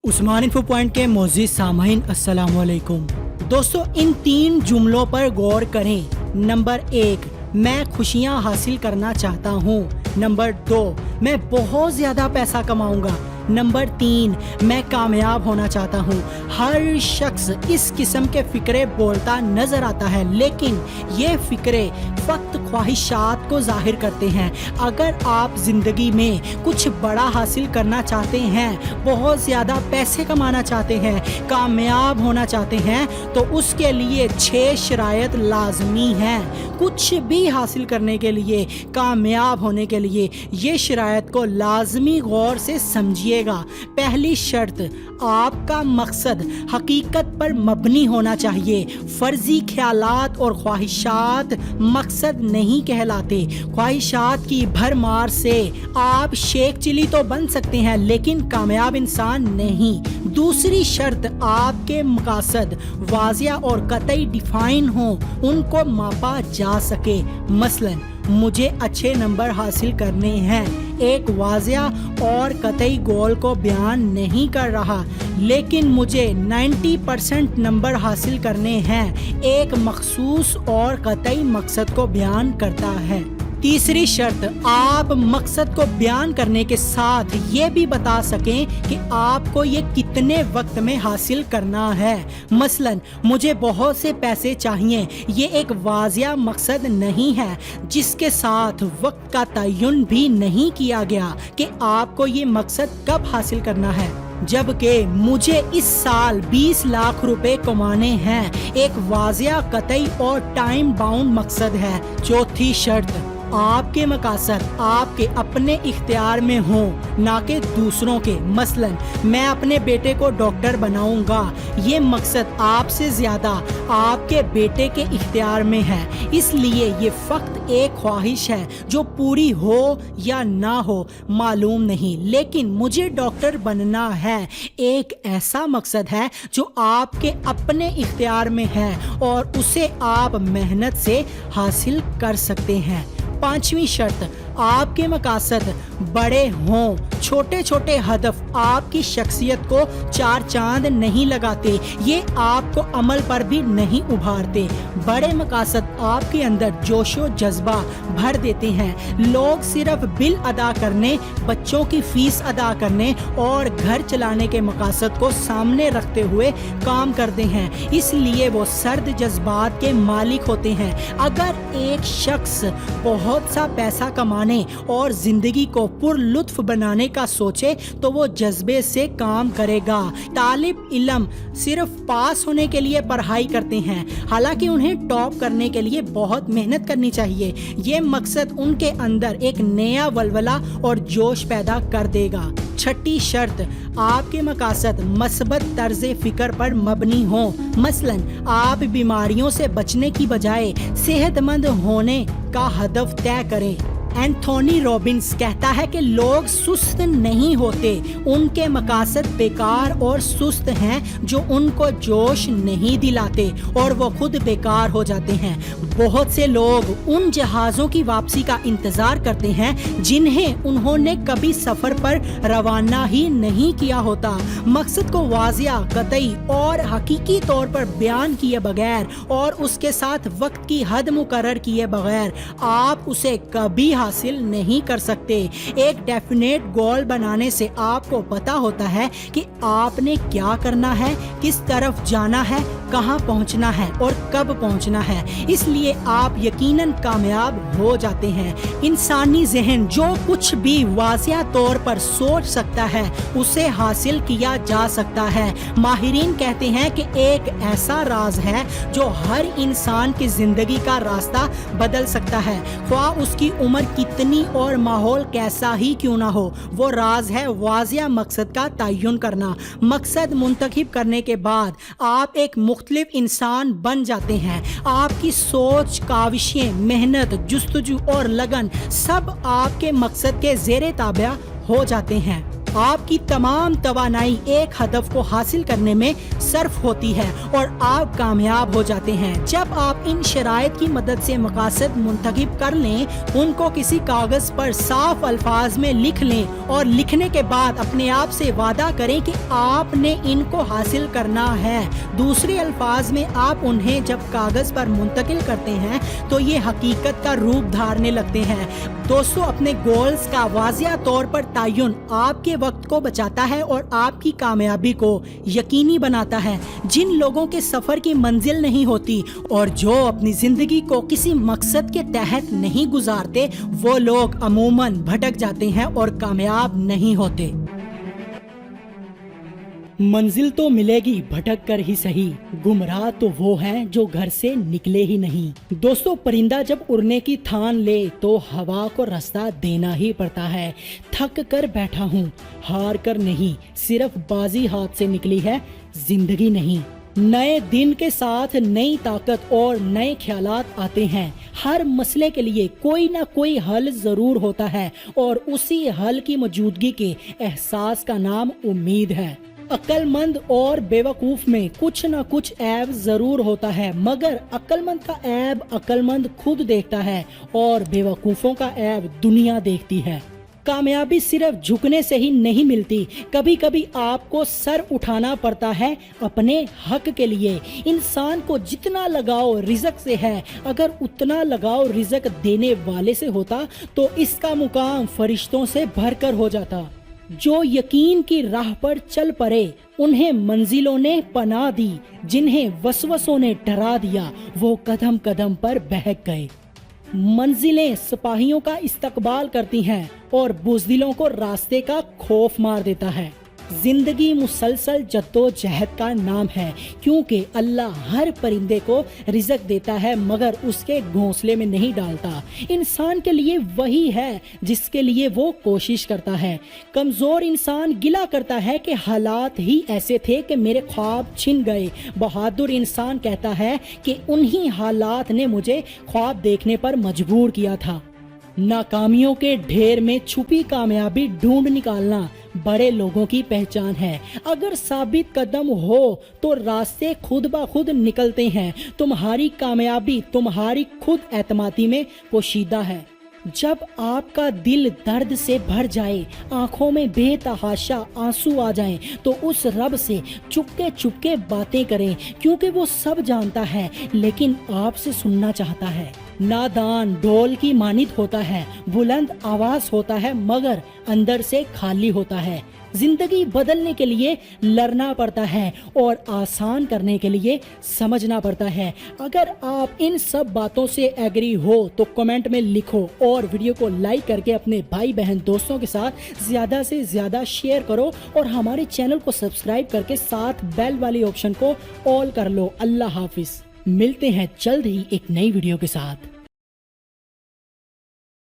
Usman info point के मोअज़्ज़िज़ सामाईन अस्सलाम वालेकुम। दोस्तों, इन 3 जुमलों पर गौर करें। नंबर 1, मैं खुशियां हासिल करना चाहता हूँ। नंबर 2, मैं बहुत ज़्यादा पैसा कमाऊंगा। नंबर 3, मैं कामयाब होना चाहता हूँ। हर शख्स इस किस्म के फिक्रे बोलता नजर आता है, लेकिन ये फिक्रे फक्त ख्वाहिशात को जाहिर करते हैं। अगर आप जिंदगी में कुछ बड़ा हासिल करना चाहते हैं, बहुत ज़्यादा पैसे कमाना चाहते हैं, कामयाब होना चाहते हैं, तो उसके लिए 6 शरायत लाजमी हैं। कुछ भी हासिल करने के लिए, कामयाब होने के लिए ये शरायत को लाजमी गौर से समझिएगा। पहली शर्त, आपका मकसद हकीकत पर मबनी होना चाहिए। फर्जी ख्यालात और ख्वाहिशात मकसद नहीं कहलाते। ख्वाहिशात की भरमार से आप शेख चिली तो बन सकते हैं, लेकिन कामयाब इंसान नहीं। दूसरी शर्त, आपके मकसद वाज़िया और कतई डिफाइन हो, उनको मापा जा सके। मसलन, मुझे अच्छे नंबर हासिल करने हैं, एक वाज़िया और कतई गोल को बयान नहीं कर रहा, लेकिन मुझे 90% नंबर हासिल करने हैं, एक मखसूस और कतई मकसद को बयान करता है। तीसरी शर्त, आप मकसद को बयान करने के साथ ये भी बता सकें कि आपको ये कितने वक्त में हासिल करना है। मसलन, मुझे बहुत से पैसे चाहिए, ये एक वाज़िया मकसद नहीं है, जिसके साथ वक्त का तयन भी नहीं किया गया कि आपको ये मकसद कब हासिल करना है। जबकि मुझे इस साल 20 लाख रुपए कमाने हैं, एक वाज़िया, कतई और टाइम बाउंड मकसद है। चौथी शर्त, आपके मकसद आपके अपने इख्तियार में हो, ना कि दूसरों के। मसलन, मैं अपने बेटे को डॉक्टर बनाऊंगा, ये मकसद आपसे ज़्यादा आपके बेटे के इख्तियार में है, इसलिए ये फक्त एक ख्वाहिश है जो पूरी हो या ना हो मालूम नहीं, लेकिन मुझे डॉक्टर बनना है, एक ऐसा मकसद है जो आपके अपने इख्तियार में है और उसे आप मेहनत से हासिल कर सकते हैं। पांचवी शर्त, आपके मकसद बड़े हों, छोटे छोटे हदफ आपकी शख्सियत को 4 चांद नहीं लगाते, ये आपको अमल पर भी नहीं उभारते। बड़े मकसद आपके अंदर जोशो जज्बा भर देते हैं। लोग सिर्फ बिल अदा करने, बच्चों की फीस अदा करने और घर चलाने के मकसद को सामने रखते हुए काम करते हैं, इसलिए वो सर्द जज्बात के मालिक होते हैं। अगर एक शख्स बहुत सा पैसा कमाने और जिंदगी को पुरलुत्फ बनाने का सोचे तो वो जज्बे से काम करेगा। तालिब इल्म सिर्फ पास होने के लिए पढ़ाई करते हैं, हालांकि उन्हें टॉप करने के लिए बहुत मेहनत करनी चाहिए। ये मकसद उनके अंदर एक नया वलवला और जोश पैदा कर देगा। छठी शर्त, आपके मकसद मस्बत तर्ज़े फ़िक्र पर मबनी हो। मसलन, आप बीमारियों से बचने की बजाय सेहतमंद होने का हदफ तय करें। एंथोनी रॉबिन्स कहता है कि लोग सुस्त नहीं होते, उनके मकसद बेकार और सुस्त हैं जो उनको जोश नहीं दिलाते और वो खुद बेकार हो जाते हैं। बहुत से लोग उन जहाज़ों की वापसी का इंतज़ार करते हैं जिन्हें उन्होंने कभी सफ़र पर रवाना ही नहीं किया होता। मकसद को वाज़िया, कतई और हकीकी तौर पर बयान किए बगैर और उसके साथ वक्त की हद मुकर्रर किए बगैर आप उसे कभी हासिल नहीं कर सकते। एक डेफिनेट गोल बनाने से आपको पता होता है कि आपने क्या करना है, किस तरफ जाना है, कहां पहुंचना है और कब पहुंचना है, इसलिए आप यकीनन कामयाब हो जाते हैं। इंसानी ज़हन जो कुछ भी वाज़िया तौर पर सोच सकता है उसे हासिल किया जा सकता है। माहिरीन कहते हैं कि एक ऐसा राज है जो हर इंसान की जिंदगी का रास्ता बदल सकता है, ख्वाह उसकी उम्र कितनी और माहौल कैसा ही क्यों ना हो। वो राज है वाज़िया मकसद का तयन करना। मकसद मुंतखब करने के बाद आप एक मुख्तलिफ इंसान बन जाते हैं। आपकी सोच, काविशें, मेहनत, जुस्तजू और लगन सब आपके मकसद के ज़ेरे ताबिया हो जाते हैं। آپ کی تمام توانائی ایک ہدف کو حاصل کرنے میں صرف ہوتی ہے اور آپ کامیاب ہو جاتے ہیں۔ جب آپ ان شرائط کی مدد سے مقاصد منتخب کر لیں، ان کو کسی کاغذ پر صاف الفاظ میں لکھ لیں اور لکھنے کے بعد اپنے آپ سے وعدہ کریں کہ آپ نے ان کو حاصل کرنا ہے۔ دوسرے الفاظ میں آپ انہیں جب کاغذ پر منتقل کرتے ہیں تو یہ حقیقت کا روپ دھارنے لگتے ہیں۔ دوستو، اپنے گولز کا واضح طور پر تعین آپ کے وقت کو بچاتا ہے اور آپ کی کامیابی کو یقینی بناتا ہے۔ جن لوگوں کے سفر کی منزل نہیں ہوتی اور جو اپنی زندگی کو کسی مقصد کے تحت نہیں گزارتے، وہ لوگ عموماً بھٹک جاتے ہیں اور کامیاب نہیں ہوتے۔ منزل تو ملے گی بھٹک کر ہی صحیح، گمراہ تو وہ ہیں جو گھر سے نکلے ہی نہیں۔ دوستو، پرندہ جب اڑنے کی ٹھان لے تو ہوا کو راستہ دینا ہی پڑتا ہے۔ تھک کر بیٹھا ہوں، ہار کر نہیں، صرف بازی ہاتھ سے نکلی ہے، زندگی نہیں۔ نئے دن کے ساتھ نئی طاقت اور نئے خیالات آتے ہیں۔ ہر مسئلے کے لیے کوئی نہ کوئی حل ضرور ہوتا ہے اور اسی حل کی موجودگی کے احساس کا نام امید ہے۔ عقل مند اور بے وقوف میں کچھ نہ کچھ عیب ضرور ہوتا ہے، مگر عقل مند کا عیب عقل مند خود دیکھتا ہے اور بے وقوفوں کا عیب دنیا دیکھتی ہے۔ کامیابی صرف جھکنے سے ہی نہیں ملتی، کبھی کبھی آپ کو سر اٹھانا پڑتا ہے اپنے حق کے لیے۔ انسان کو جتنا لگاؤ رزق سے ہے، اگر اتنا لگاؤ رزق دینے والے سے ہوتا تو اس کا مقام فرشتوں سے بھر کر ہو جاتا۔ جو یقین کی راہ پر چل پڑے انہیں منزلوں نے پناہ دی، جنہیں وسوسوں نے ڈرا دیا وہ قدم قدم پر بہک گئے۔ منزلیں سپاہیوں کا استقبال کرتی ہیں اور بزدلوں کو راستے کا خوف مار دیتا ہے۔ زندگی مسلسل جدوجہد کا نام ہے، کیونکہ اللہ ہر پرندے کو رزق دیتا ہے مگر اس کے گھونسلے میں نہیں ڈالتا۔ انسان کے لیے وہی ہے جس کے لیے وہ کوشش کرتا ہے۔ کمزور انسان گلہ کرتا ہے کہ حالات ہی ایسے تھے کہ میرے خواب چھن گئے۔ بہادر انسان کہتا ہے کہ انہی حالات نے مجھے خواب دیکھنے پر مجبور کیا تھا۔ ناکامیوں کے ڈھیر میں چھپی کامیابی ڈھونڈ نکالنا بڑے لوگوں کی پہچان ہے۔ اگر ثابت قدم ہو تو راستے خود بخود نکلتے ہیں۔ تمہاری کامیابی تمہاری خود اعتمادی میں پوشیدہ ہے۔ جب آپ کا دل درد سے بھر جائے، آنکھوں میں بے تحاشا آنسو آ جائیں، تو اس رب سے چپکے چپکے باتیں کریں، کیونکہ وہ سب جانتا ہے لیکن آپ سے سننا چاہتا ہے۔ نادان ڈھول کی مانند ہوتا ہے، بلند آواز ہوتا ہے مگر اندر سے خالی ہوتا ہے۔ زندگی بدلنے کے لیے لڑنا پڑتا ہے اور آسان کرنے کے لیے سمجھنا پڑتا ہے۔ اگر آپ ان سب باتوں سے ایگری ہو تو کمنٹ میں لکھو اور ویڈیو کو لائک کر کے اپنے بھائی بہن دوستوں کے ساتھ زیادہ سے زیادہ شیئر کرو اور ہمارے چینل کو سبسکرائب کر کے ساتھ بیل والی آپشن کو آل کر لو۔ اللہ حافظ، ملتے ہیں جلد ہی ایک نئی ویڈیو کے ساتھ۔